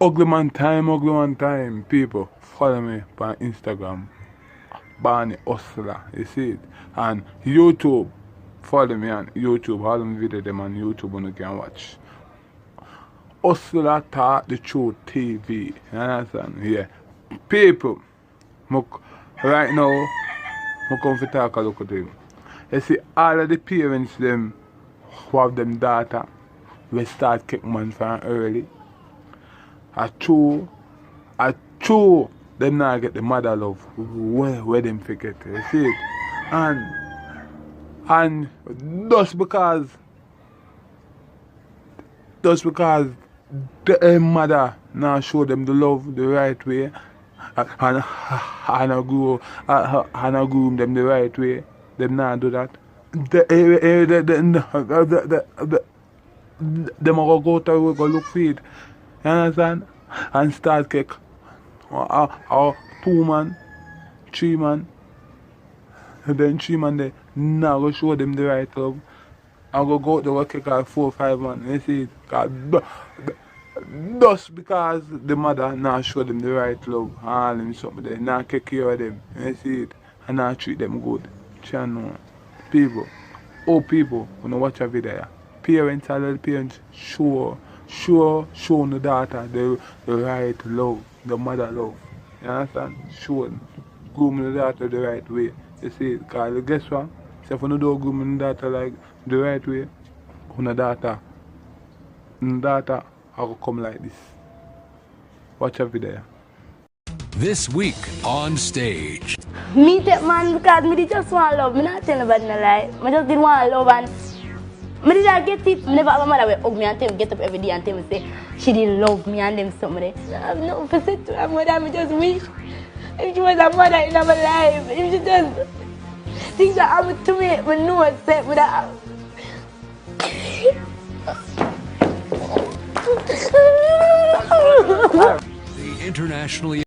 Ugly man time, people. Follow me on Instagram, Barney Hustler, you see it. And YouTube, follow me on YouTube, all them videos them on YouTube when you can watch. Hustler Talk the Truth TV, you understand? Yeah. People, right now, I come to talk a look at them. You see, all of the parents them who have them daughter, we start kick man from early. A true, them now get the mother love where them forget, you see it? And just because the mother now show them the love the right way and I groom them the right way, them now do that. Them go to go look for it. You understand? And start kick. Or 2 man, 3 man. And then 3 man they now go show them the right love. I go out there kick out 4 5 man. You see it? Just because the mother now show them the right love and something they now take care of them. You see it? And now treat them good. Channel. People. Oh people, when you watch a video, parents and little parents show the daughter the right love, the mother love. You understand? Show groom the daughter the right way. You see, because guess what? So if you don't groom the daughter like the right way, the daughter will come like this. Watch a video. This week on stage. Me take man because me just want love. Me not tell nobody no lie. I just did want love and me did not get it. Me never have a mother will hug me and tell me get up every day and tell me say she didn't love me and them something. I have nothing to say to her mother. Me just wish if she was a mother in my life, if she just things that happen to me, me know it's set with her. The internationally